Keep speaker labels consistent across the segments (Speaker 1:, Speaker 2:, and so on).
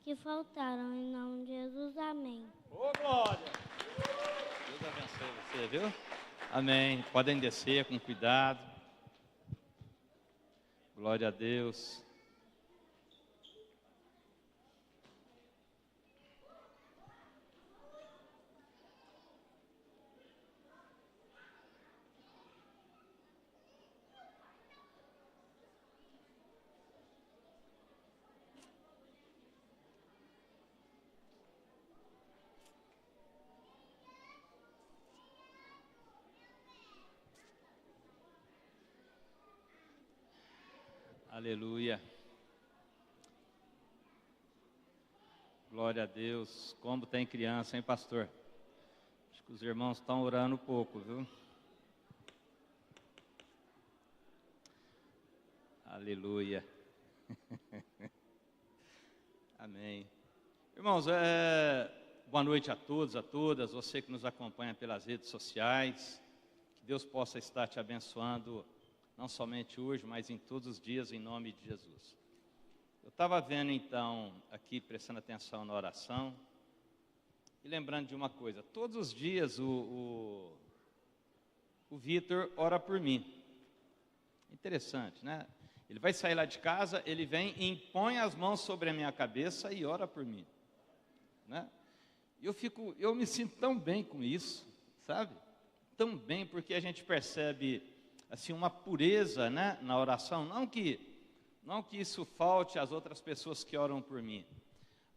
Speaker 1: que faltaram. Em nome de Jesus, amém.
Speaker 2: Ô, glória! Deus abençoe você, viu? Amém. Podem descer com cuidado. Glória a Deus. Aleluia. Glória a Deus. Como tem criança, hein, pastor? Acho que os irmãos estão orando pouco, viu? Aleluia. Amém. Irmãos, boa noite a todos, a todas, você que nos acompanha pelas redes sociais. Que Deus possa estar te abençoando, não somente hoje, mas em todos os dias, em nome de Jesus. Eu estava vendo então, aqui, prestando atenção na oração, e lembrando de uma coisa: todos os dias o Vitor ora por mim. Interessante, né? Ele vai sair lá de casa, ele vem e impõe as mãos sobre a minha cabeça e ora por mim, né? Eu me sinto tão bem com isso, sabe? Tão bem, porque a gente percebe assim uma pureza, né, na oração, não que isso falte às outras pessoas que oram por mim,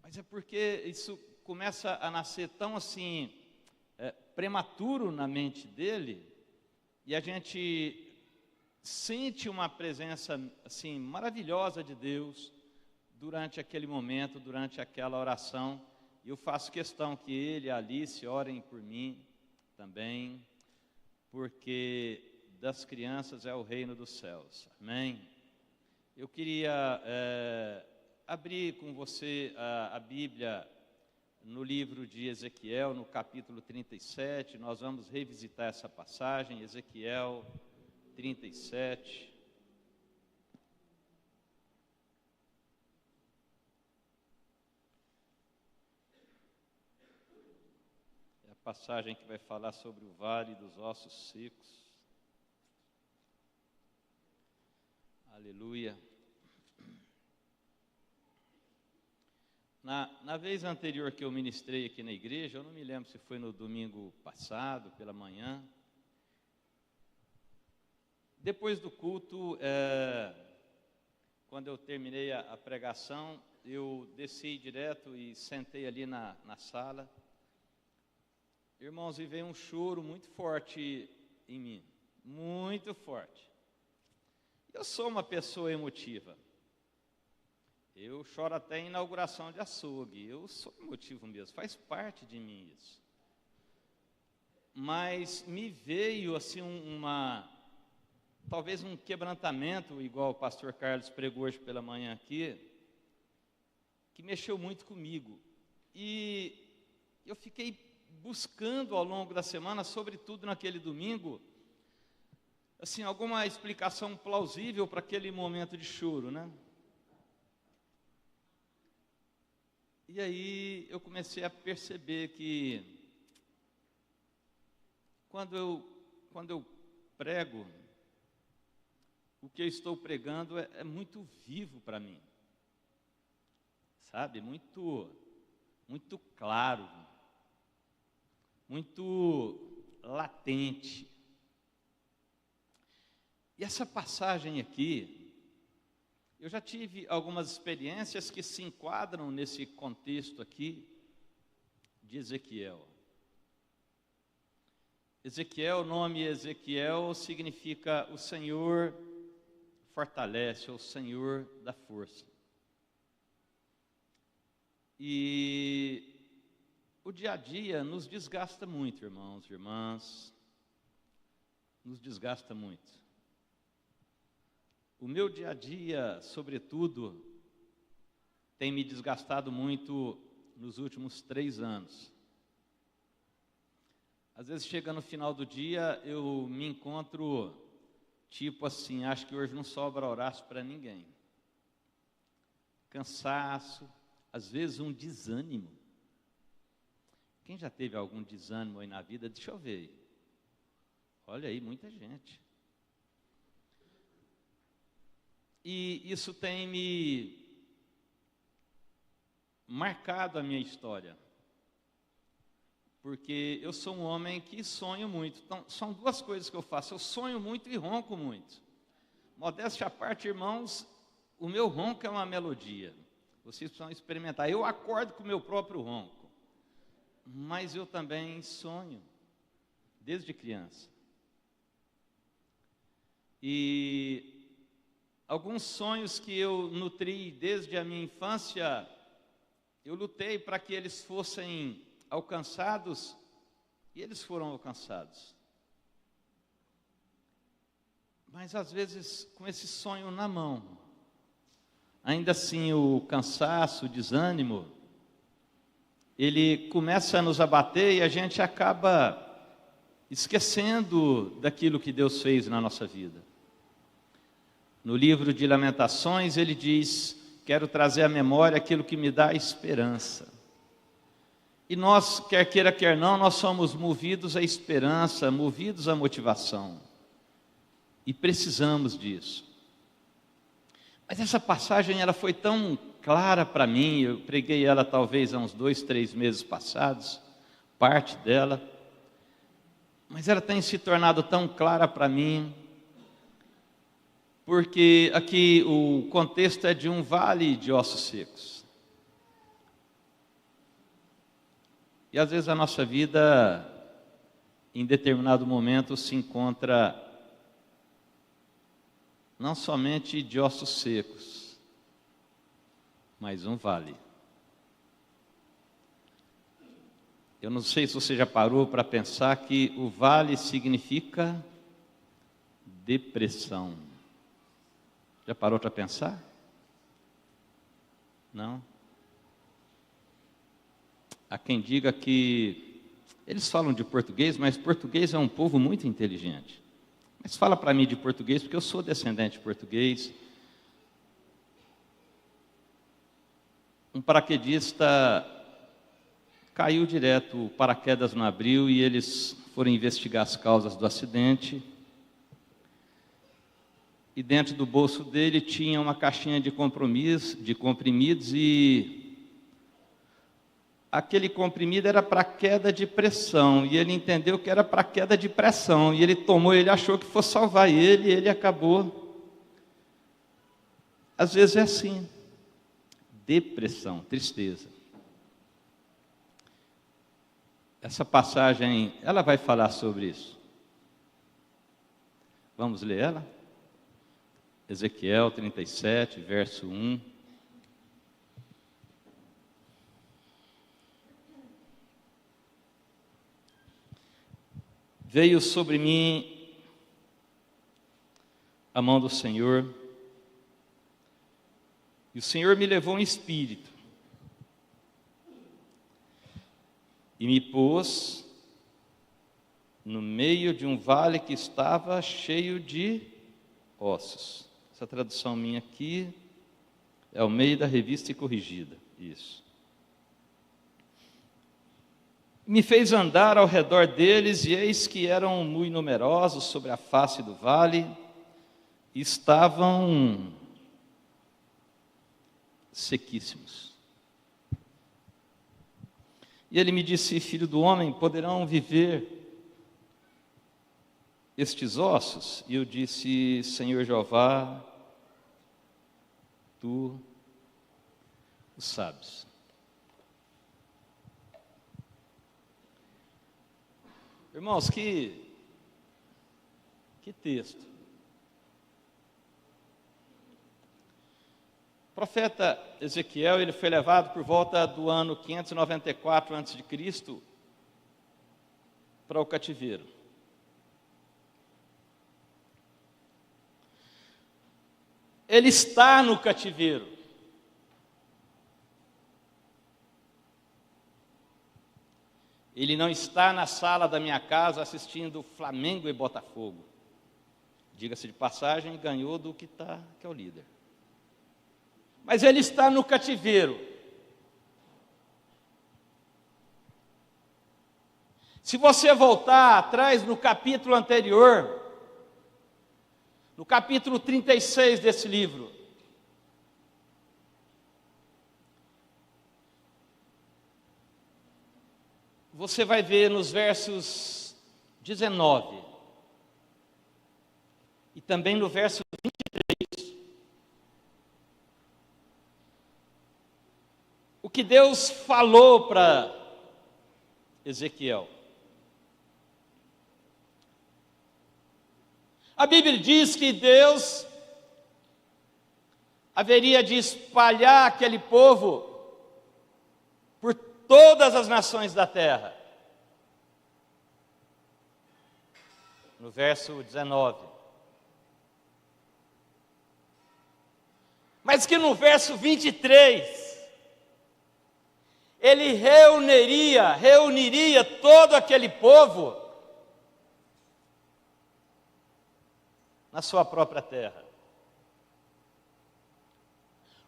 Speaker 2: mas é porque isso começa a nascer tão assim prematuro na mente dele, e a gente sente uma presença assim maravilhosa de Deus durante aquele momento, durante aquela oração. E eu faço questão que ele e a Alice orem por mim também, porque das crianças é o reino dos céus. Amém? Eu queria abrir com você a Bíblia no livro de Ezequiel, no capítulo 37. Nós vamos revisitar essa passagem, Ezequiel 37. É a passagem que vai falar sobre o vale dos ossos secos. Aleluia. Na vez anterior que eu ministrei aqui na igreja, eu não me lembro se foi no domingo passado, pela manhã, depois do culto, quando eu terminei a pregação, eu desci direto e sentei ali na sala. Irmãos, e veio um choro muito forte em mim, muito forte. Eu sou uma pessoa emotiva. Eu choro até em inauguração de açougue. Eu sou emotivo mesmo, faz parte de mim isso. Mas me veio assim talvez um quebrantamento, igual o pastor Carlos pregou hoje pela manhã aqui, que mexeu muito comigo. E eu fiquei buscando ao longo da semana, sobretudo naquele domingo, assim, alguma explicação plausível para aquele momento de choro, né? E aí eu comecei a perceber que quando eu prego, o que eu estou pregando é muito vivo para mim, sabe? Muito claro, muito latente. E essa passagem aqui, eu já tive algumas experiências que se enquadram nesse contexto aqui de Ezequiel. Ezequiel, o nome Ezequiel significa o Senhor fortalece, o Senhor da força. E o dia a dia nos desgasta muito, irmãos e irmãs, nos desgasta muito. O meu dia a dia, sobretudo, tem me desgastado muito nos últimos 3 anos. Às vezes chega no final do dia, eu me encontro, tipo assim, acho que hoje não sobra horácio para ninguém. Cansaço, às vezes um desânimo. Quem já teve algum desânimo aí na vida? Deixa eu ver. Olha aí, muita gente. E isso tem me marcado a minha história. Porque eu sou um homem que sonho muito. Então, são duas coisas que eu faço. Eu sonho muito e ronco muito. Modéstia à parte, irmãos, o meu ronco é uma melodia. Vocês precisam experimentar. Eu acordo com o meu próprio ronco. Mas eu também sonho, desde criança. E alguns sonhos que eu nutri desde a minha infância, eu lutei para que eles fossem alcançados, e eles foram alcançados. Mas às vezes com esse sonho na mão, ainda assim o cansaço, o desânimo, ele começa a nos abater e a gente acaba esquecendo daquilo que Deus fez na nossa vida. No livro de Lamentações ele diz: quero trazer à memória aquilo que me dá esperança. E nós, quer queira, quer não, nós somos movidos à esperança, movidos à motivação. E precisamos disso. Mas essa passagem, ela foi tão clara para mim, eu preguei ela talvez há uns 2, 3 meses passados, parte dela. Mas ela tem se tornado tão clara para mim, porque aqui o contexto é de um vale de ossos secos. E às vezes a nossa vida, em determinado momento, se encontra não somente de ossos secos, mas um vale. Eu não sei se você já parou para pensar que o vale significa depressão. Já parou para pensar? Não? Há quem diga que eles falam de português, mas português é um povo muito inteligente. Mas fala para mim de português, porque eu sou descendente de português. Um paraquedista caiu direto, o paraquedas não abriu e eles foram investigar as causas do acidente. E dentro do bolso dele tinha uma caixinha de comprimidos e aquele comprimido era para queda de pressão, e ele entendeu que era para queda de pressão, e ele tomou, ele achou que fosse salvar ele, e ele acabou. Às vezes é assim, depressão, tristeza. Essa passagem, ela vai falar sobre isso. Vamos ler ela? Ezequiel 37, verso 1. Veio sobre mim a mão do Senhor, e o Senhor me levou em espírito, e me pôs no meio de um vale que estava cheio de ossos. Essa tradução minha aqui é o meio da Revista e Corrigida, isso. Me fez andar ao redor deles, e eis que eram muito numerosos sobre a face do vale, e estavam sequíssimos. E ele me disse: filho do homem, poderão viver estes ossos? E eu disse: Senhor Jeová, tu o sabes. Irmãos, que texto. O profeta Ezequiel, ele foi levado por volta do ano 594 a.C. para o cativeiro. Ele está no cativeiro. Ele não está na sala da minha casa assistindo Flamengo e Botafogo. Diga-se de passagem, ganhou do que é o líder. Mas ele está no cativeiro. Se você voltar atrás no capítulo anterior, no capítulo 36 desse livro, você vai ver nos versos 19 e também no verso 23, o que Deus falou para Ezequiel. A Bíblia diz que Deus haveria de espalhar aquele povo por todas as nações da terra. No verso 19. Mas que no verso 23, ele reuniria todo aquele povo na sua própria terra.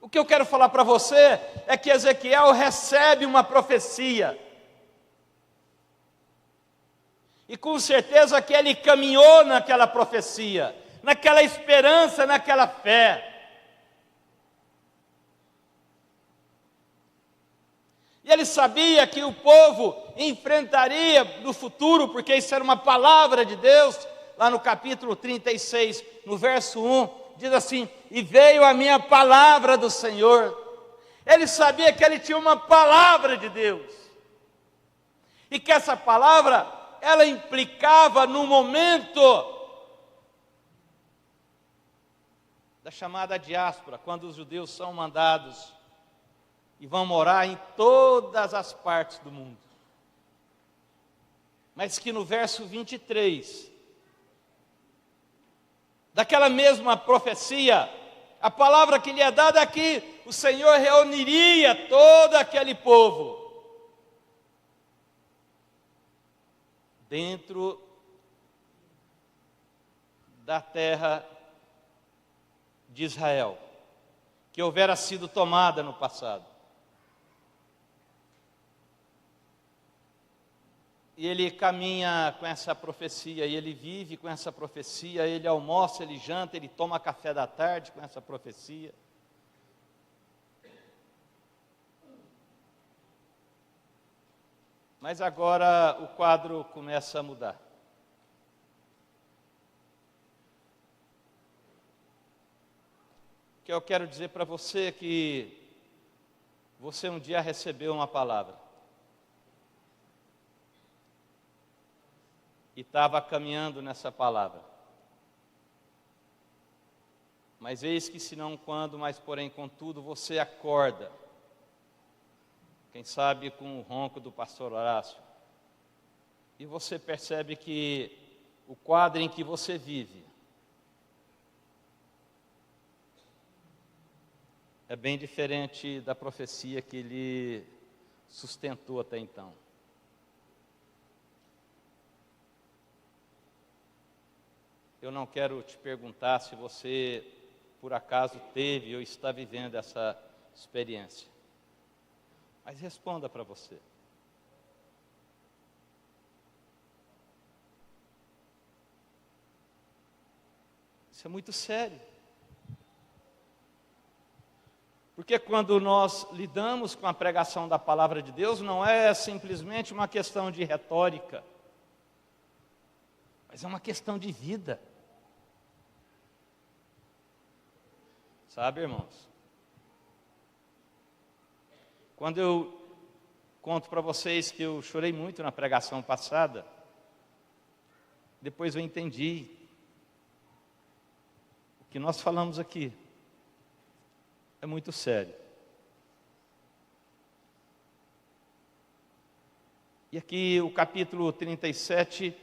Speaker 2: O que eu quero falar para você é que Ezequiel recebe uma profecia. E com certeza que ele caminhou naquela profecia, naquela esperança, naquela fé. E ele sabia que o povo enfrentaria no futuro, porque isso era uma palavra de Deus. Lá no capítulo 36, no verso 1, diz assim: e veio a minha palavra do Senhor. Ele sabia que ele tinha uma palavra de Deus. E que essa palavra, ela implicava no momento da chamada diáspora, quando os judeus são mandados e vão morar em todas as partes do mundo. Mas que no verso 23... daquela mesma profecia, a palavra que lhe é dada aqui, o Senhor reuniria todo aquele povo dentro da terra de Israel, que houvera sido tomada no passado. E ele caminha com essa profecia, e ele vive com essa profecia, ele almoça, ele janta, ele toma café da tarde com essa profecia. Mas agora o quadro começa a mudar. O que eu quero dizer para você é que você um dia recebeu uma palavra. E estava caminhando nessa palavra. Mas eis que se não quando, mas porém contudo, você acorda. Quem sabe com o ronco do pastor Horácio. E você percebe que o quadro em que você vive é bem diferente da profecia que ele sustentou até então. Eu não quero te perguntar se você, por acaso, teve ou está vivendo essa experiência. Mas responda para você. Isso é muito sério. Porque quando nós lidamos com a pregação da palavra de Deus, não é simplesmente uma questão de retórica, mas é uma questão de vida. Sabe, irmãos? Quando eu conto para vocês que eu chorei muito na pregação passada, depois eu entendi o que nós falamos aqui é muito sério. E aqui o capítulo 37,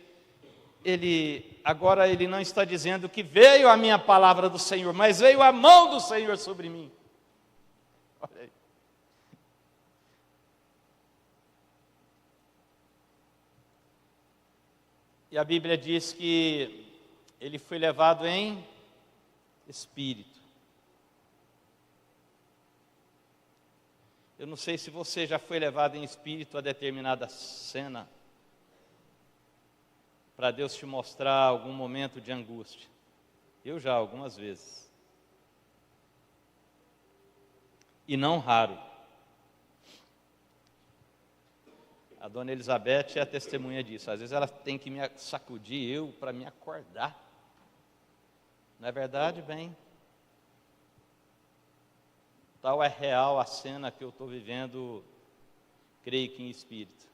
Speaker 2: agora ele não está dizendo que veio a minha palavra do Senhor, mas veio a mão do Senhor sobre mim. Olha aí. E a Bíblia diz que ele foi levado em espírito. Eu não sei se você já foi levado em espírito a determinada cena para Deus te mostrar algum momento de angústia? Eu já, algumas vezes. E não raro. A dona Elizabeth é a testemunha disso. Às vezes ela tem que me sacudir para me acordar. Não é verdade? Bem, tal é real a cena que eu estou vivendo, creio que em espírito.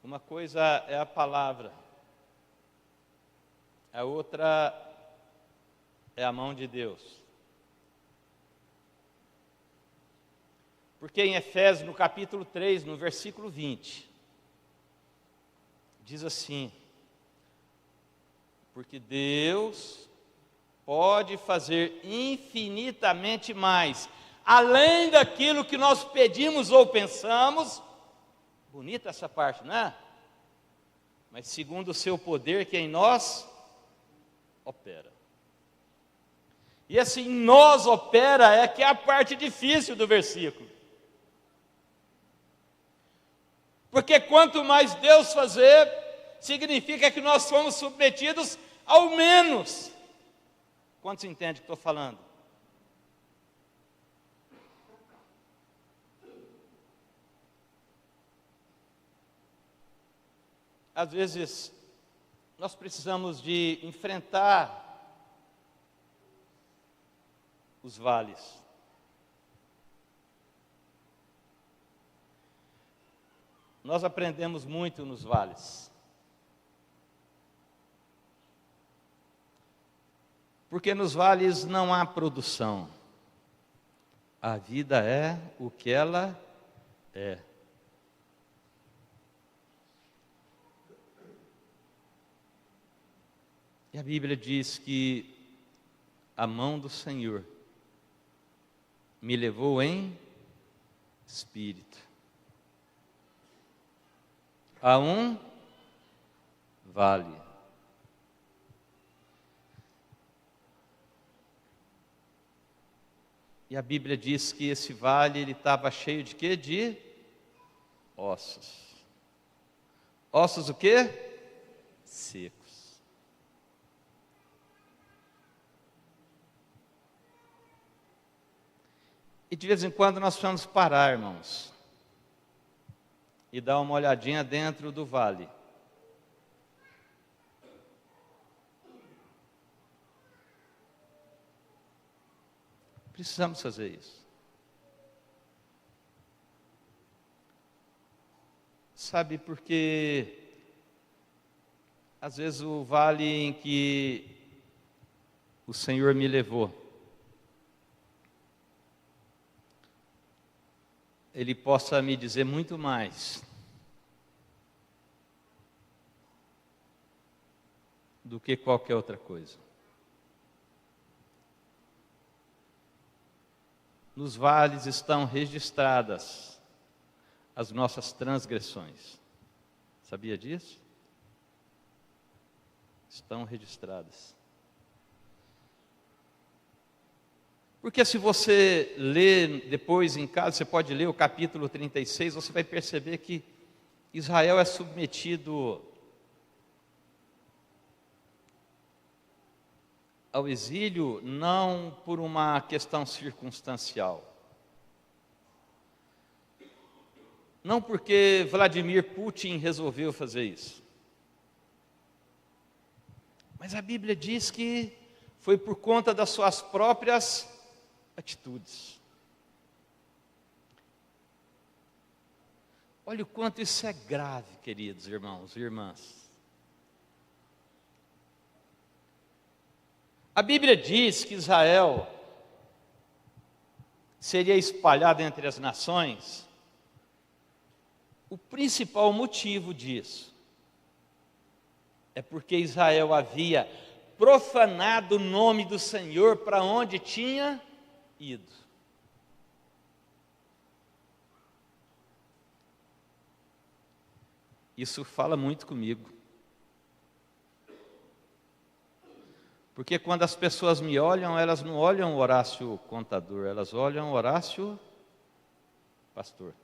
Speaker 2: Uma coisa é a palavra, a outra é a mão de Deus. Porque em Efésios, no capítulo 3, no versículo 20, diz assim: porque Deus pode fazer infinitamente mais, além daquilo que nós pedimos ou pensamos. Bonita essa parte, não é? Mas segundo o seu poder que em nós opera. E esse em nós opera é que é a parte difícil do versículo. Porque quanto mais Deus fazer, significa que nós somos submetidos ao menos. Quantos entendem o que estou falando? Às vezes, nós precisamos de enfrentar os vales. Nós aprendemos muito nos vales. Porque nos vales não há produção. A vida é o que ela é. E a Bíblia diz que a mão do Senhor me levou em espírito a um vale. E a Bíblia diz que esse vale ele estava cheio de quê? De ossos. Ossos o quê? Secos. E de vez em quando nós precisamos parar, irmãos, e dar uma olhadinha dentro do vale. Precisamos fazer isso. Sabe, porque às vezes o vale em que o Senhor me levou, Ele possa me dizer muito mais do que qualquer outra coisa. Nos vales estão registradas as nossas transgressões. Sabia disso? Estão registradas. Porque se você ler depois em casa, você pode ler o capítulo 36, você vai perceber que Israel é submetido ao exílio não por uma questão circunstancial. Não porque Vladimir Putin resolveu fazer isso. Mas a Bíblia diz que foi por conta das suas próprias atitudes. Olha o quanto isso é grave, queridos irmãos e irmãs. A Bíblia diz que Israel seria espalhado entre as nações. O principal motivo disso é porque Israel havia profanado o nome do Senhor para onde tinha ido. Isso fala muito comigo. Porque quando as pessoas me olham, elas não olham Horácio contador, elas olham Horácio pastor.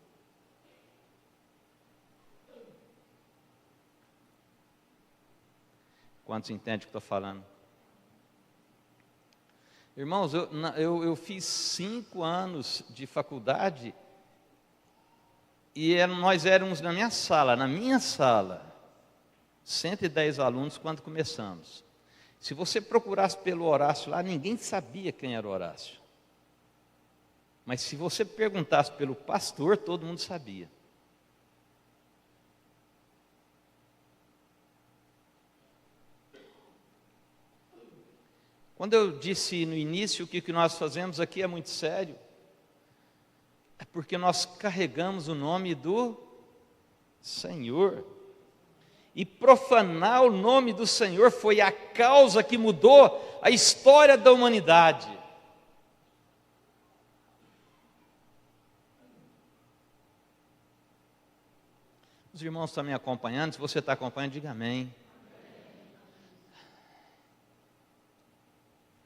Speaker 2: Quantos entendem o que estou falando? Irmãos, eu fiz 5 anos de faculdade e nós éramos na minha sala, 110 alunos quando começamos. Se você procurasse pelo Horácio lá, ninguém sabia quem era o Horácio. Mas se você perguntasse pelo pastor, todo mundo sabia. Quando eu disse no início que o que nós fazemos aqui é muito sério, é porque nós carregamos o nome do Senhor. E profanar o nome do Senhor foi a causa que mudou a história da humanidade. Os irmãos estão me acompanhando? Se você está acompanhando, diga amém.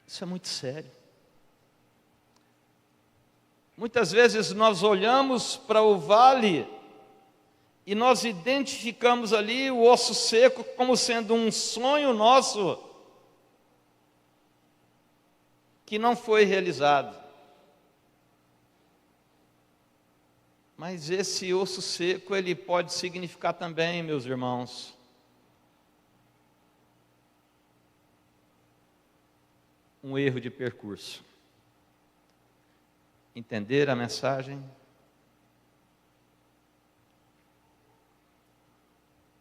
Speaker 2: Isso é muito sério. Muitas vezes nós olhamos para o vale e nós identificamos ali o osso seco como sendo um sonho nosso que não foi realizado. Mas esse osso seco, ele pode significar também, meus irmãos, um erro de percurso. Entender a mensagem?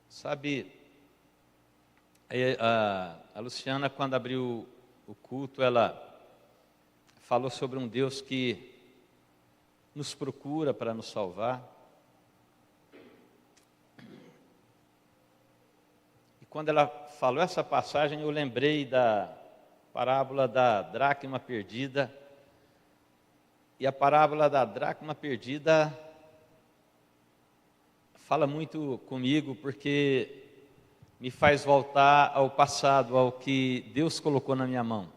Speaker 2: Sabe, a Luciana, quando abriu o culto, ela falou sobre um Deus que nos procura para nos salvar. E quando ela falou essa passagem, eu lembrei da parábola da dracma perdida. E a parábola da dracma perdida fala muito comigo, porque me faz voltar ao passado, ao que Deus colocou na minha mão.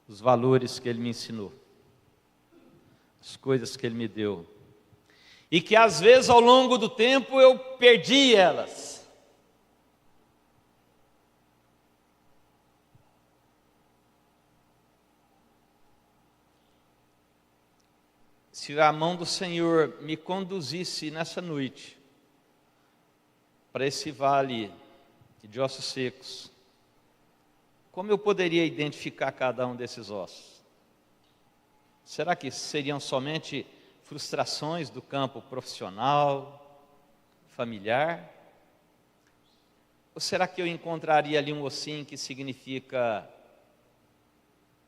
Speaker 2: Os valores que Ele me ensinou, as coisas que Ele me deu, e que às vezes ao longo do tempo eu perdi elas. Se a mão do Senhor me conduzisse nessa noite para esse vale de ossos secos, como eu poderia identificar cada um desses ossos? Será que seriam somente frustrações do campo profissional, familiar? Ou será que eu encontraria ali um ossinho que significa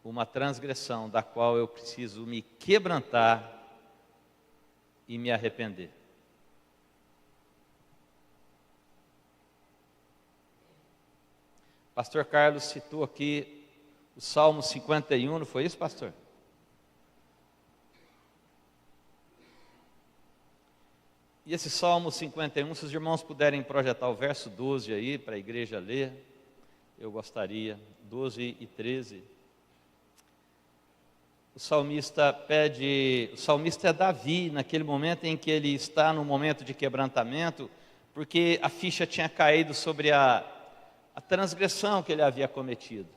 Speaker 2: uma transgressão da qual eu preciso me quebrantar e me arrepender? Pastor Carlos citou aqui o Salmo 51, não foi isso, pastor? E esse Salmo 51, se os irmãos puderem projetar o verso 12 aí, para a igreja ler, eu gostaria, 12 e 13. O salmista é Davi, naquele momento em que ele está no momento de quebrantamento, porque a ficha tinha caído sobre a transgressão que ele havia cometido.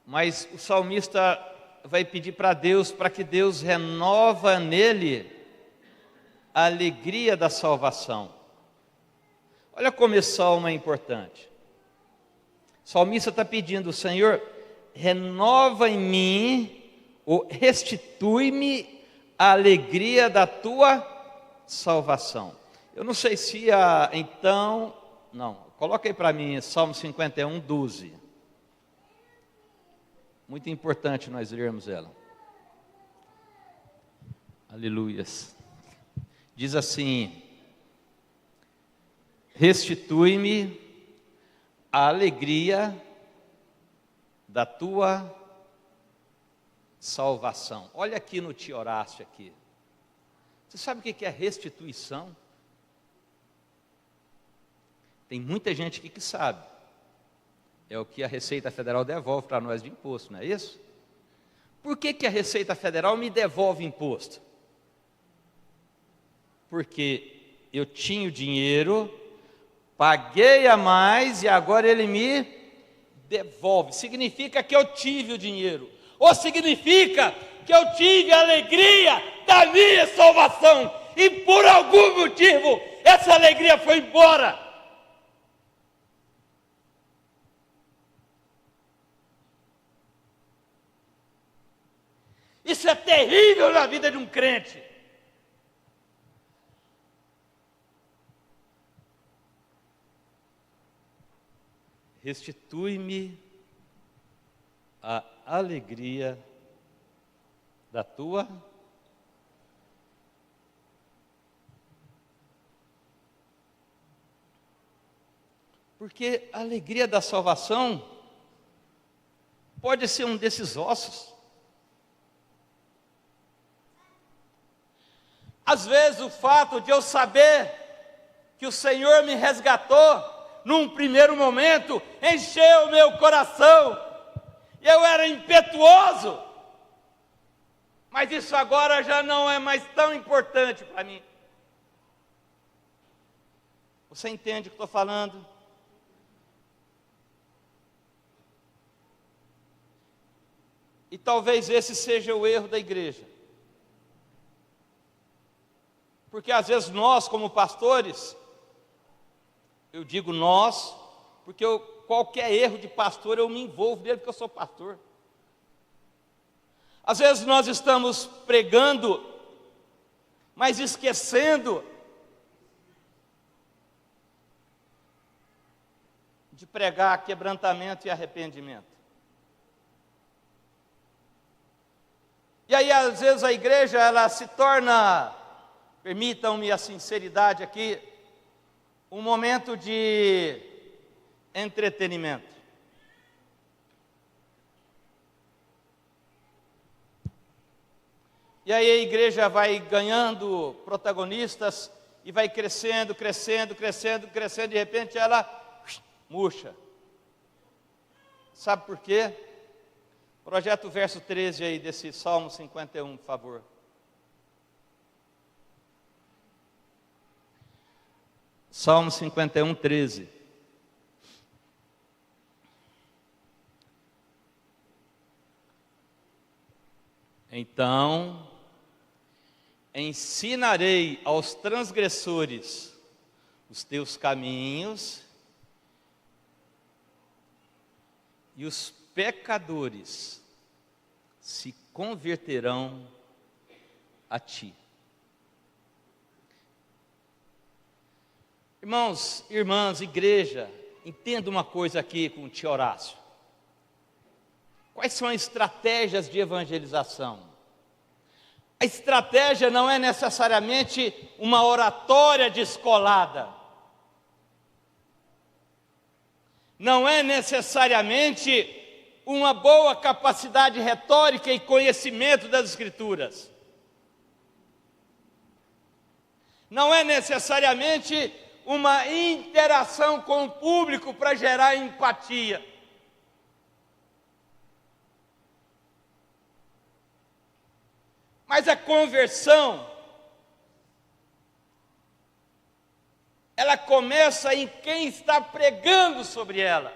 Speaker 2: Mas o salmista vai pedir para Deus, para que Deus renova nele a alegria da salvação. Olha como esse salmo é importante. O salmista está pedindo: Senhor, renova em mim, ou restitui-me a alegria da tua salvação. Eu não sei se coloca aí para mim Salmo 51, 12. Muito importante nós lermos ela. Aleluias. Diz assim: restitui-me a alegria da tua salvação. Olha aqui no tio Horácio aqui. Você sabe o que é restituição? Tem muita gente aqui que sabe. É o que a Receita Federal devolve para nós de imposto, não é isso? Por que a Receita Federal me devolve imposto? Porque eu tinha o dinheiro, Paguei a mais e agora ele me devolve. Significa que eu tive o dinheiro. Ou significa que eu tive a alegria da minha salvação. E por algum motivo, essa alegria foi embora. Isso é terrível na vida de um crente. Restitui-me a alegria da tua porque a alegria da salvação pode ser um desses ossos. Às vezes o fato de eu saber que o Senhor me resgatou, num primeiro momento, encheu o meu coração. Eu era impetuoso, mas isso agora já não é mais tão importante para mim. Você entende o que estou falando? E talvez esse seja o erro da igreja. Porque às vezes nós, como pastores, eu digo nós, porque qualquer erro de pastor eu me envolvo nele, porque eu sou pastor. Às vezes nós estamos pregando, mas esquecendo de pregar quebrantamento e arrependimento. E aí às vezes a igreja ela se torna, permitam-me a sinceridade aqui, um momento de entretenimento. E aí a igreja vai ganhando protagonistas e vai crescendo, crescendo, crescendo, crescendo, de repente ela murcha. Sabe por quê? Projeta o verso 13 aí desse Salmo 51, por favor. Salmo 51, 13. Então, ensinarei aos transgressores os teus caminhos, e os pecadores se converterão a ti. Irmãos, irmãs, igreja, entenda uma coisa aqui com o tio Horácio. Quais são as estratégias de evangelização? A estratégia não é necessariamente uma oratória descolada. Não é necessariamente uma boa capacidade retórica e conhecimento das Escrituras. Não é necessariamente uma interação com o público para gerar empatia. Mas a conversão, ela começa em quem está pregando sobre ela.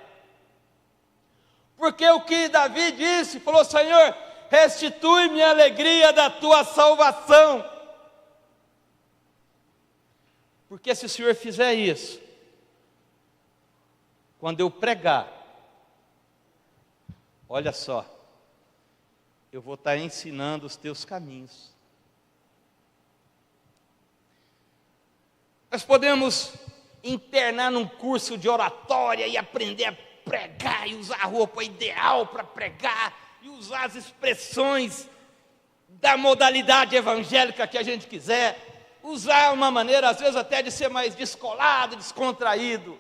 Speaker 2: Porque o que Davi disse, falou: Senhor, restitui-me a alegria da tua salvação. Porque se o Senhor fizer isso, quando eu pregar, olha só, eu vou estar ensinando os teus caminhos. Nós podemos internar num curso de oratória e aprender a pregar e usar a roupa ideal para pregar e usar as expressões da modalidade evangélica que a gente quiser. Usar uma maneira, às vezes, até de ser mais descolado, descontraído.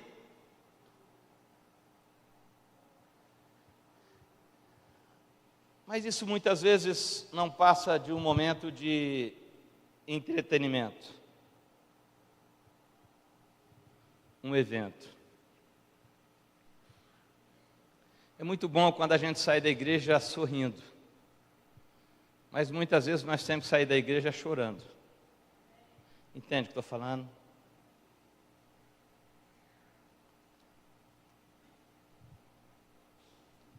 Speaker 2: Mas isso muitas vezes não passa de um momento de entretenimento. Um evento. É muito bom quando a gente sai da igreja sorrindo. Mas muitas vezes nós temos que sair da igreja chorando. Entende o que estou falando?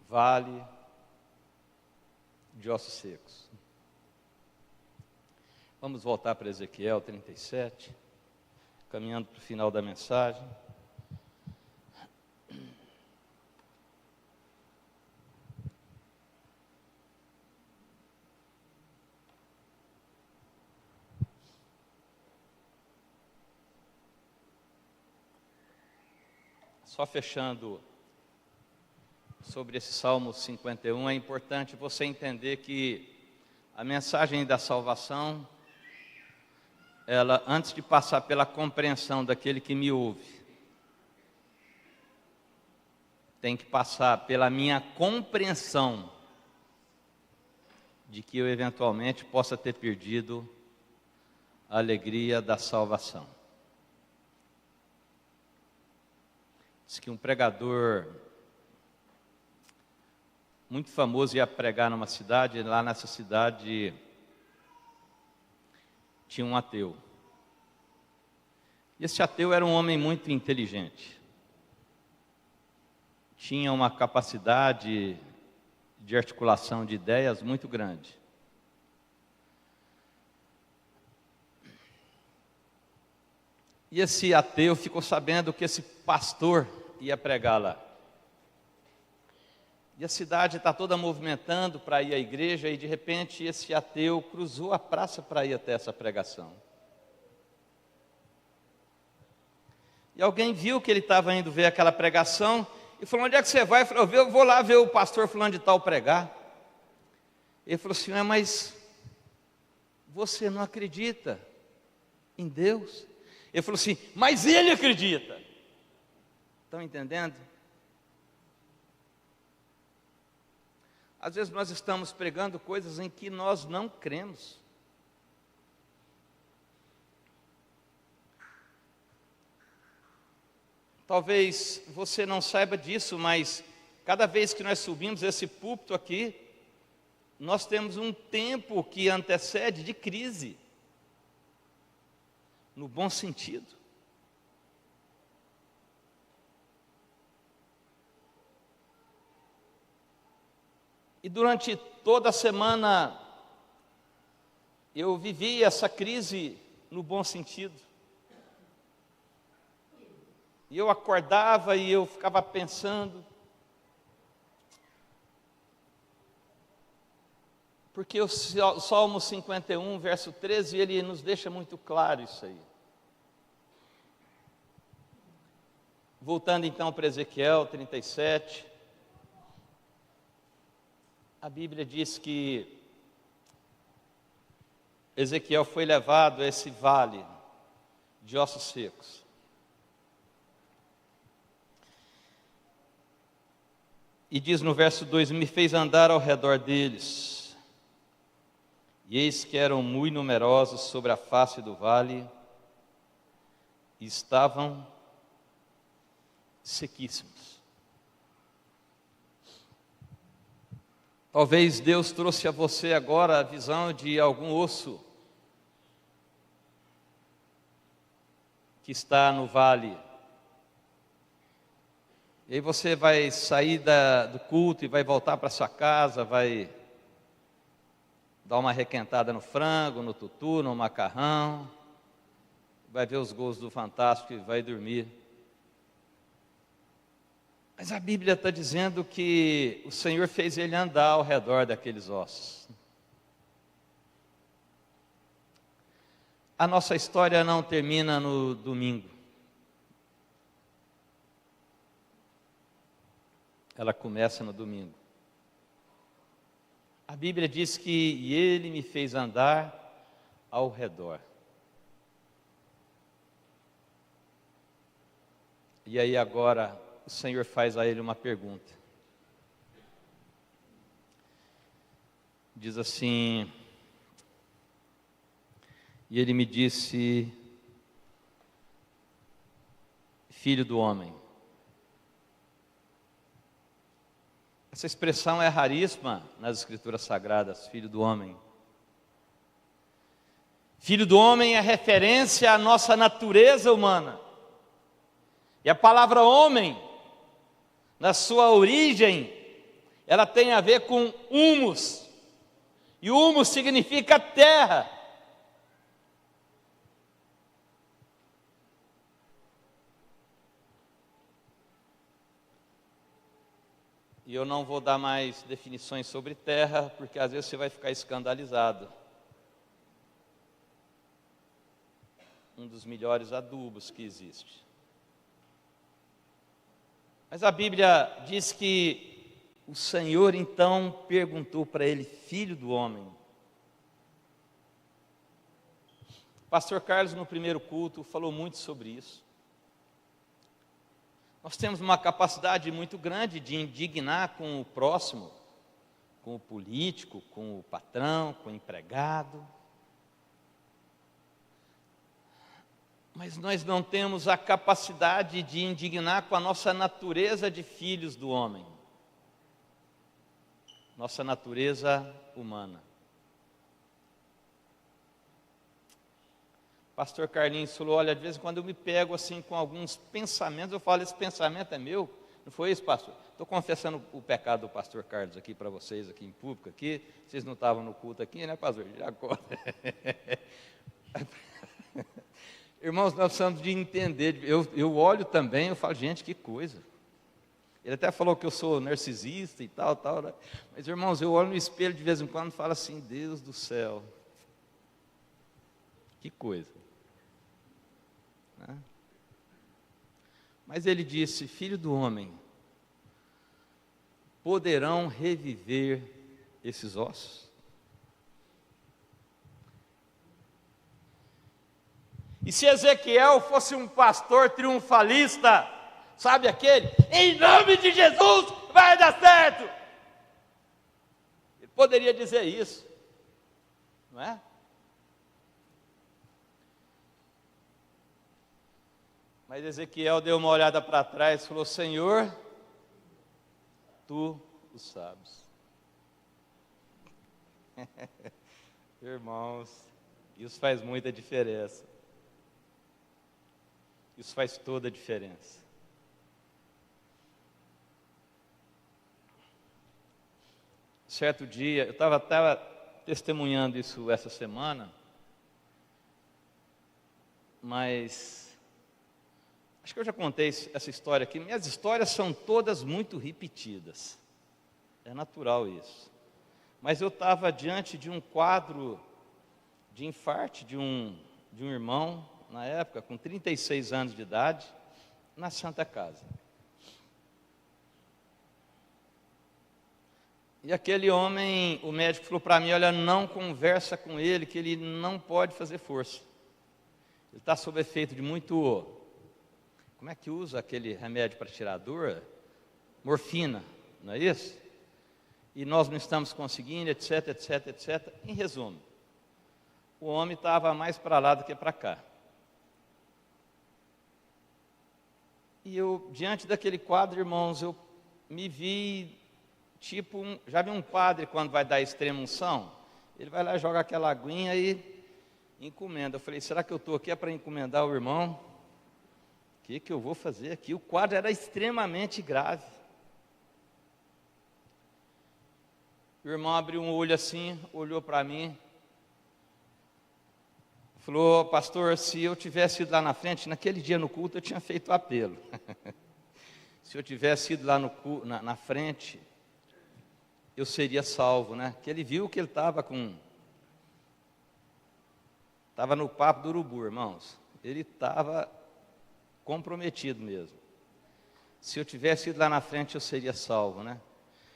Speaker 2: vale de ossos secos. Vamos voltar para Ezequiel 37, caminhando para o final da mensagem. Só fechando sobre esse Salmo 51, é importante você entender que a mensagem da salvação, ela, antes de passar pela compreensão daquele que me ouve, tem que passar pela minha compreensão de que eu eventualmente possa ter perdido a alegria da salvação. Diz que um pregador muito famoso ia pregar numa cidade, lá nessa cidade tinha um ateu. E esse ateu era um homem muito inteligente. Tinha uma capacidade de articulação de ideias muito grande. E esse ateu ficou sabendo que esse pastor ia pregar lá. E a cidade está toda movimentando para ir à igreja, e de repente esse ateu cruzou a praça para ir até essa pregação. E alguém viu que ele estava indo ver aquela pregação e falou: onde é que você vai? Ele falou: eu vou lá ver o pastor fulano de tal pregar. Ele falou assim: mas você não acredita em Deus? Ele falou assim: mas ele acredita. Estão entendendo? Às vezes nós estamos pregando coisas em que nós não cremos. Talvez você não saiba disso, mas cada vez que nós subimos esse púlpito aqui, nós temos um tempo que antecede de crise, no bom sentido. E durante toda a semana eu vivi essa crise no bom sentido. E eu acordava e eu ficava pensando, porque o Salmo 51, verso 13, ele nos deixa muito claro isso aí. Voltando então para Ezequiel 37, a Bíblia diz que Ezequiel foi levado a esse vale de ossos secos. E diz no verso 2: me fez andar ao redor deles, e eis que eram muito numerosos sobre a face do vale, e estavam sequíssimos. Talvez Deus trouxe a você agora a visão de algum osso que está no vale. E aí você vai sair do culto e vai voltar para sua casa, vai dar uma requentada no frango, no tutu, no macarrão, vai ver os gols do Fantástico e vai dormir. Mas a Bíblia está dizendo que o Senhor fez ele andar ao redor daqueles ossos. A nossa história não termina no domingo. Ela começa no domingo. A Bíblia diz que ele me fez andar ao redor. E aí agora o Senhor faz a ele uma pergunta. Diz assim: e ele me disse: filho do homem. Essa expressão é raríssima nas Escrituras Sagradas, filho do homem. Filho do homem é referência à nossa natureza humana. E a palavra homem, na sua origem, ela tem a ver com humus. E humus significa terra. E eu não vou dar mais definições sobre terra, porque às vezes você vai ficar escandalizado. Um dos melhores adubos que existe. Mas a Bíblia diz que o Senhor então perguntou para ele: filho do homem. O pastor Carlos, no primeiro culto, falou muito sobre isso. Nós temos uma capacidade muito grande de indignar com o próximo, com o político, com o patrão, com o empregado. Mas nós não temos a capacidade de indignar com a nossa natureza de filhos do homem. Nossa natureza humana. Pastor Carlinhos falou: olha, de vez em quando eu me pego assim com alguns pensamentos, eu falo, esse pensamento é meu? Não foi isso, pastor? Estou confessando o pecado do pastor Carlos aqui para vocês, aqui em público, aqui. Vocês não estavam no culto aqui, né, pastor? Já agora. Irmãos, nós precisamos de entender, eu olho também, eu falo, gente, que coisa. Ele até falou que eu sou narcisista e tal, né? Mas, irmãos, eu olho no espelho de vez em quando e falo assim: Deus do céu, que coisa. Mas ele disse: filho do homem, poderão reviver esses ossos? E se Ezequiel fosse um pastor triunfalista, sabe aquele? Em nome de Jesus vai dar certo. Ele poderia dizer isso, não é? Mas Ezequiel deu uma olhada para trás e falou: Senhor, tu o sabes. Irmãos, isso faz muita diferença. Isso faz toda a diferença. Certo dia, eu estava testemunhando isso essa semana, mas acho que eu já contei essa história aqui. Minhas histórias são todas muito repetidas. É natural isso. Mas eu estava diante de um quadro de infarte de um irmão, na época, com 36 anos de idade, na Santa Casa. E aquele homem, o médico falou para mim: olha, não conversa com ele, que ele não pode fazer força. Ele está sob efeito de muito... Como é que usa aquele remédio para tirar a dor? Morfina, não é isso? E nós não estamos conseguindo, etc, etc, etc. Em resumo, o homem estava mais para lá do que para cá. E eu, diante daquele quadro, irmãos, eu me vi tipo, já vi um padre quando vai dar extrema unção? Ele vai lá, joga aquela aguinha e encomenda. Eu falei: será que eu estou aqui para encomendar o irmão? O que eu vou fazer aqui? O quadro era extremamente grave. O irmão abriu um olho assim, olhou para mim, falou: pastor, se eu tivesse ido lá na frente, naquele dia no culto eu tinha feito o apelo. Se eu tivesse ido lá na frente, eu seria salvo, né? Que ele viu que ele estava no papo do urubu, irmãos. Ele estava comprometido mesmo. Se eu tivesse ido lá na frente, eu seria salvo, né?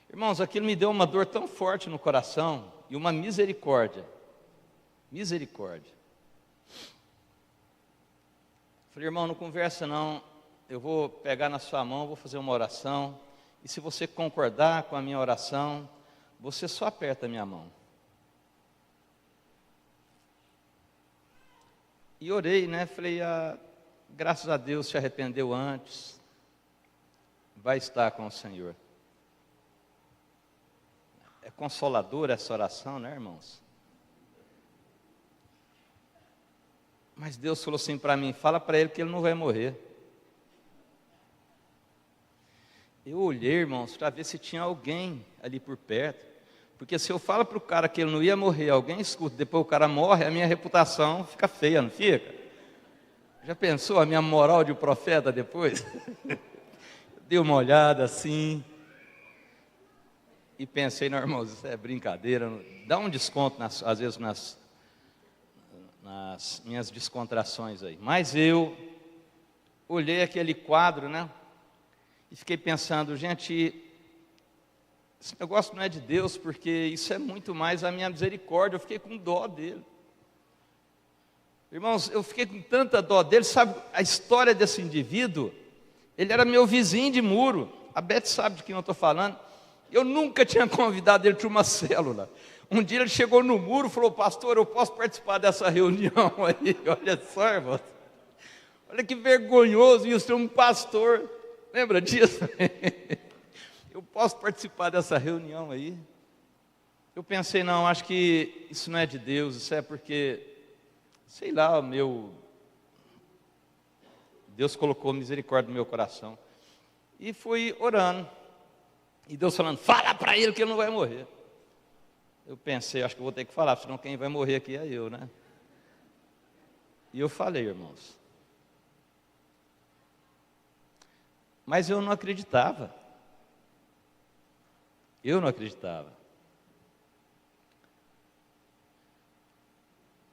Speaker 2: Irmãos, aquilo me deu uma dor tão forte no coração e uma misericórdia. Misericórdia. Falei: irmão, não conversa não, eu vou pegar na sua mão, vou fazer uma oração, e se você concordar com a minha oração, você só aperta a minha mão. E orei, né? Falei: graças a Deus se arrependeu antes, vai estar com o Senhor. É consoladora essa oração, né, irmãos? Mas Deus falou assim para mim: fala para ele que ele não vai morrer. Eu olhei, irmãos, para ver se tinha alguém ali por perto. Porque se eu falo para o cara que ele não ia morrer, alguém escuta, depois o cara morre, a minha reputação fica feia, não fica? Já pensou a minha moral de profeta depois? Dei uma olhada assim e pensei, não, irmãos, isso é brincadeira. Dá um desconto, às vezes, nas minhas descontrações aí. Mas eu olhei aquele quadro, né? E fiquei pensando, gente, esse negócio não é de Deus, porque isso é muito mais a minha misericórdia. Eu fiquei com dó dele. Irmãos, eu fiquei com tanta dó dele. Sabe a história desse indivíduo? Ele era meu vizinho de muro. A Beth sabe de quem eu estou falando. Eu nunca tinha convidado ele para uma célula. Um dia ele chegou no muro e falou: pastor, eu posso participar dessa reunião aí? Olha só, irmão. Olha que vergonhoso isso, ter um pastor. Lembra disso? Eu posso participar dessa reunião aí? Eu pensei, não, acho que isso não é de Deus. Isso é porque, sei lá, Deus colocou misericórdia no meu coração. E fui orando. E Deus falando: fala para ele que ele não vai morrer. Eu pensei, acho que eu vou ter que falar, senão quem vai morrer aqui é eu, né? E eu falei, irmãos. Mas eu não acreditava. Eu não acreditava.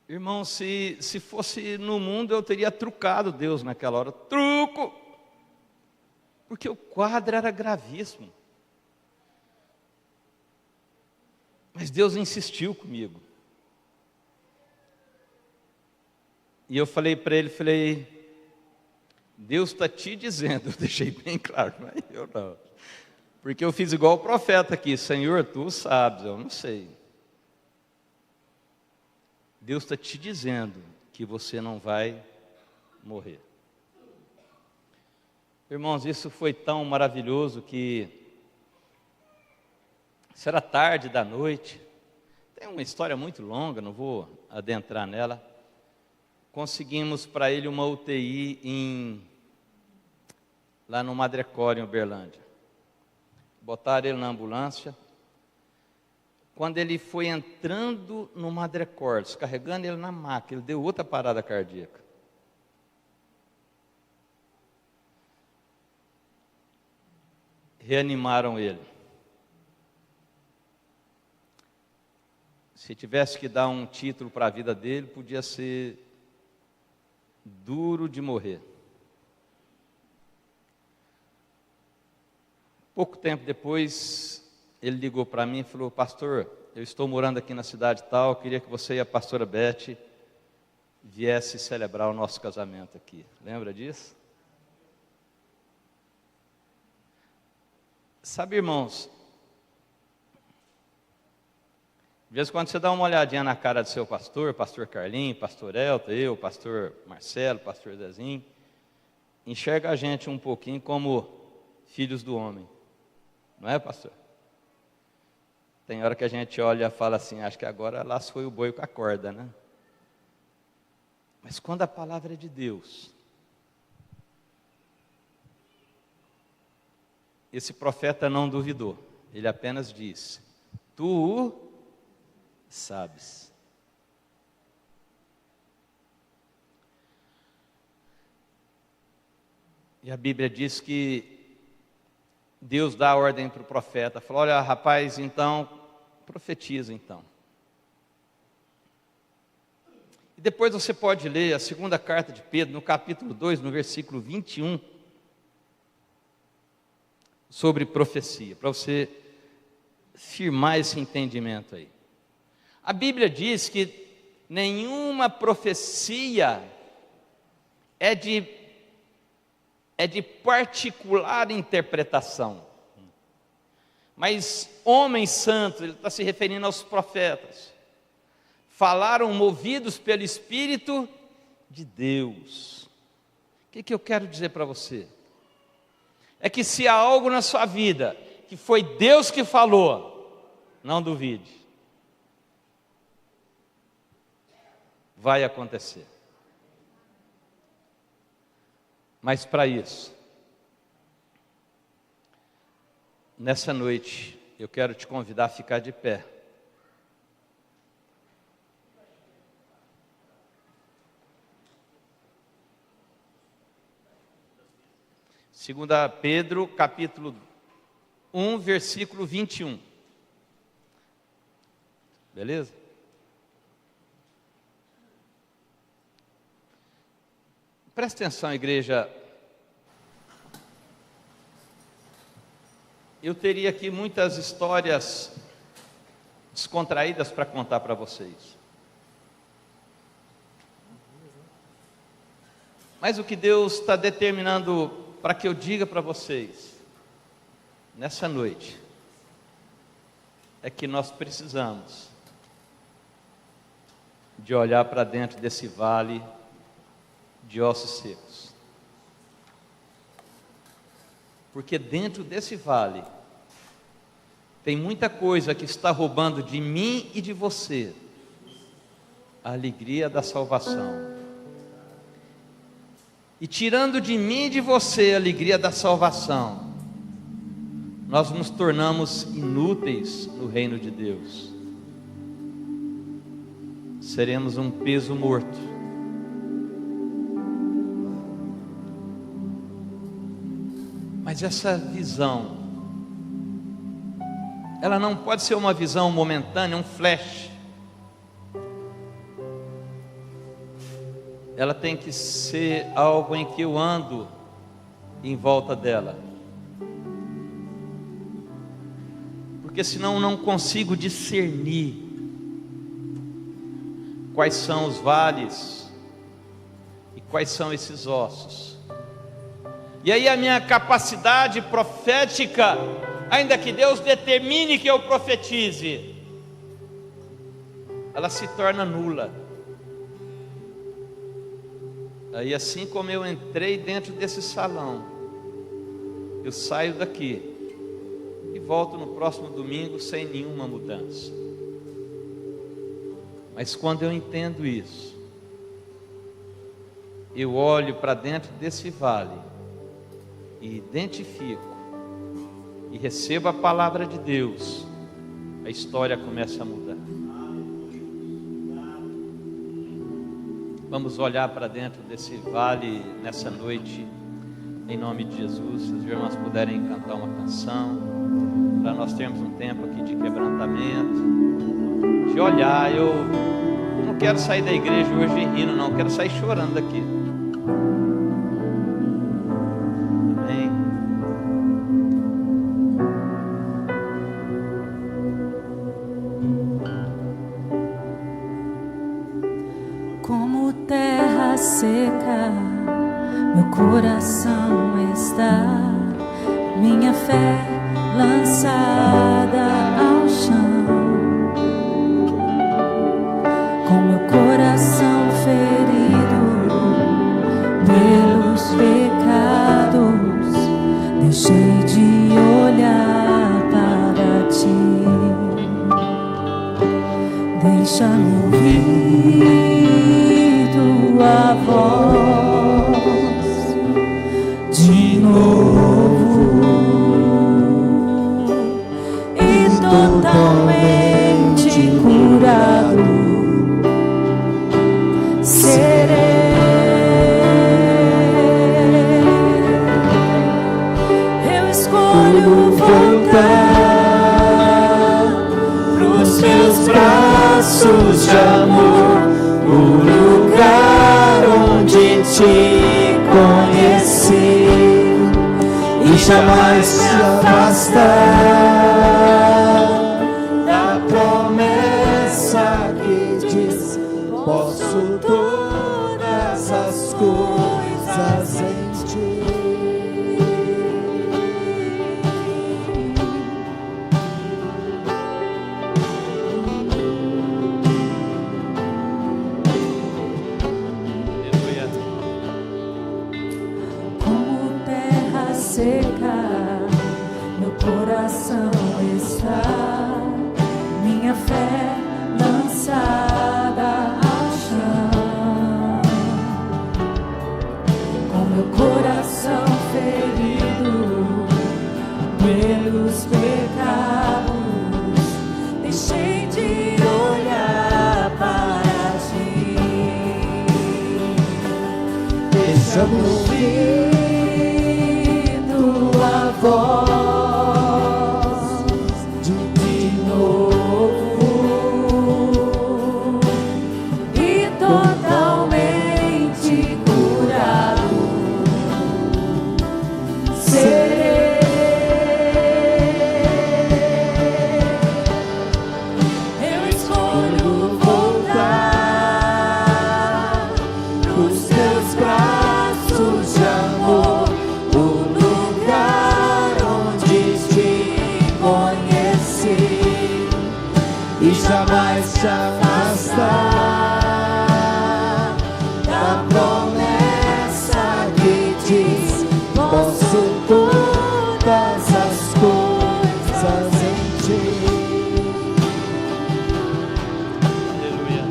Speaker 2: Irmão, se fosse no mundo, eu teria trucado Deus naquela hora. Truco! Porque o quadro era gravíssimo. Mas Deus insistiu comigo. E eu falei para ele, Deus está te dizendo, eu deixei bem claro, não é eu não. Porque eu fiz igual o profeta aqui: Senhor, tu sabes, eu não sei. Deus está te dizendo que você não vai morrer. Irmãos, isso foi tão maravilhoso que isso era tarde da noite. Tem uma história muito longa, não vou adentrar nela. Conseguimos para ele uma UTI lá no Madrecor, em Uberlândia. Botaram ele na ambulância. Quando ele foi entrando no Madrecor, descarregando ele na maca, ele deu outra parada cardíaca. Reanimaram ele. Se tivesse que dar um título para a vida dele, podia ser duro de morrer. Pouco tempo depois, ele ligou para mim e falou: pastor, eu estou morando aqui na cidade tal, queria que você e a pastora Beth viesse celebrar o nosso casamento aqui. Lembra disso? Sabe, irmãos, de vez em quando você dá uma olhadinha na cara do seu pastor, pastor Carlinhos, pastor Elton, eu, pastor Marcelo, pastor Zezinho, enxerga a gente um pouquinho como filhos do homem. Não é, pastor? Tem hora que a gente olha e fala assim: acho que agora lá foi o boi com a corda, né? Mas quando a palavra é de Deus, esse profeta não duvidou. Ele apenas disse: tu sabes. E a Bíblia diz que Deus dá a ordem para o profeta, falou: olha, rapaz, então, profetiza então. E depois você pode ler a segunda carta de Pedro, no capítulo 2, no versículo 21, sobre profecia, para você firmar esse entendimento aí. A Bíblia diz que nenhuma profecia é de particular interpretação. Mas homens santos, ele está se referindo aos profetas, falaram movidos pelo Espírito de Deus. O que eu quero dizer para você? É que se há algo na sua vida que foi Deus que falou, não duvide. Vai acontecer. Mas para isso, Nessa noite, eu quero te convidar a ficar de pé. Segunda Pedro, capítulo 1, versículo 21. Beleza? Presta atenção, igreja. Eu teria aqui muitas histórias descontraídas para contar para vocês. Mas o que Deus está determinando para que eu diga para vocês, nessa noite, é que nós precisamos de olhar para dentro desse vale de ossos secos. Porque dentro desse vale tem muita coisa que está roubando de mim e de você a alegria da salvação. E tirando de mim e de você a alegria da salvação, nós nos tornamos inúteis no reino de Deus. Seremos um peso morto. Mas essa visão, ela não pode ser uma visão momentânea, um flash. Ela tem que ser algo em que eu ando em volta dela. Porque senão eu não consigo discernir quais são os vales e quais são esses ossos. E aí a minha capacidade profética, ainda que Deus determine que eu profetize, ela se torna nula. Aí assim como eu entrei dentro desse salão, eu saio daqui e volto no próximo domingo sem nenhuma mudança. Mas quando eu entendo isso, eu olho para dentro desse vale e identifico e recebo a palavra de Deus, a história começa a mudar. Vamos olhar para dentro desse vale nessa noite, em nome de Jesus. Se os irmãos puderem cantar uma canção, para nós termos um tempo aqui de quebrantamento, de olhar. Eu não quero sair da igreja hoje rindo, não, eu quero sair chorando daqui.
Speaker 3: Seca, meu coração está, minha fé lançada ao chão, com meu coração ferido pelos pecados, deixei de olhar para ti, deixa-me ouvir tua voz de novo e totalmente curado serei. Eu escolho voltar pros teus braços de amor, o lugar onde te conheci e jamais se afastar da promessa que diz: posso todas as coisas em ti. Seca, meu coração Chame ouvindo a voz de novo e totalmente curado serei. Eu escolho voltar pros teus braços de amor, o lugar onde te conheci, e jamais te afastar da promessa que diz: posso todas as coisas em ti.
Speaker 2: Aleluia.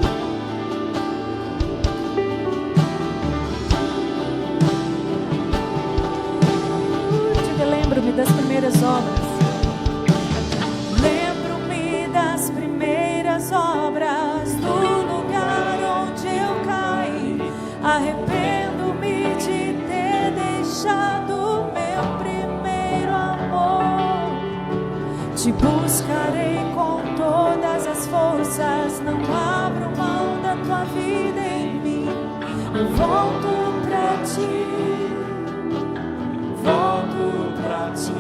Speaker 4: Diga, lembro-me das primeiras obras. Lembro-me das primeiras obras, do lugar onde eu caí. Arrependo-me de ter deixado meu primeiro amor. Te buscarei com todas as forças, não abro mão da tua vida em mim. Eu volto pra ti, volto pra ti.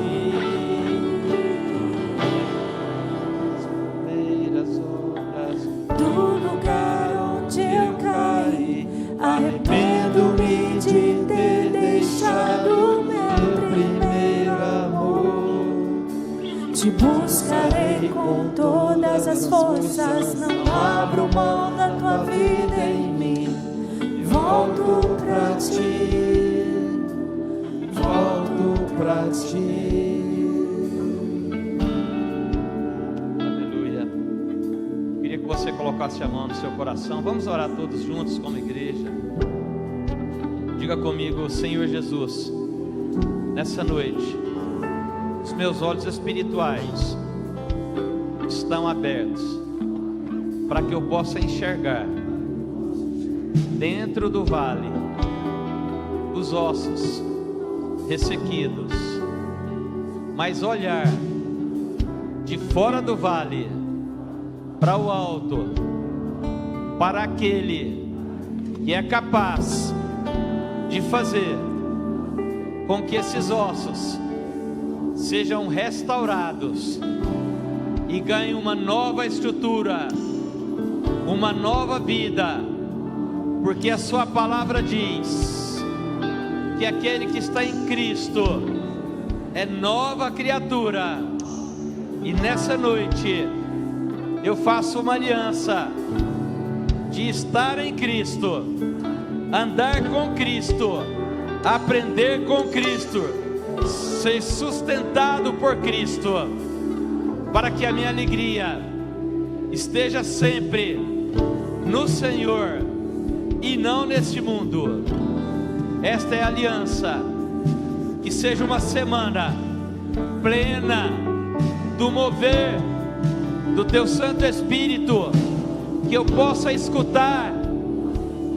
Speaker 2: Primeiras obras
Speaker 4: Do lugar onde eu caí, arrependo-me de ter deixado meu primeiro amor. Te buscarei com todas as forças, não abro mão da tua vida em mim. Volto pra ti,
Speaker 3: Volto pra ti.
Speaker 2: Aleluia. Queria que você colocasse a mão no seu coração. Vamos orar todos juntos como igreja. Diga comigo: Senhor Jesus, nessa noite, os meus olhos espirituais estão abertos para que eu possa enxergar dentro do vale os ossos ressequidos, mas olhar de fora do vale para o alto, para aquele que é capaz de fazer com que esses ossos sejam restaurados e ganhem uma nova estrutura, uma nova vida, porque a sua palavra diz que aquele que está em Cristo é nova criatura. E nessa noite eu faço uma aliança de estar em Cristo, andar com Cristo, aprender com Cristo, ser sustentado por Cristo, para que a minha alegria esteja sempre no Senhor e não neste mundo. Esta é a aliança. Que seja uma semana plena do mover do Teu Santo Espírito, que eu possa escutar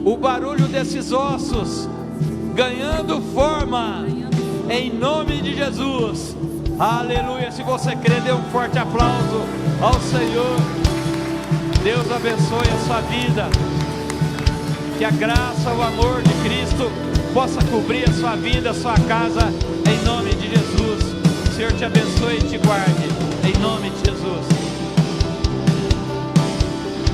Speaker 2: o barulho desses ossos ganhando forma, em nome de Jesus. Aleluia. Se você crê, dê um forte aplauso ao Senhor. Deus abençoe a sua vida. Que a graça, o amor de Cristo possa cobrir a sua vida, a sua casa, em nome de Jesus. O Senhor te abençoe e te guarde, em nome de Jesus.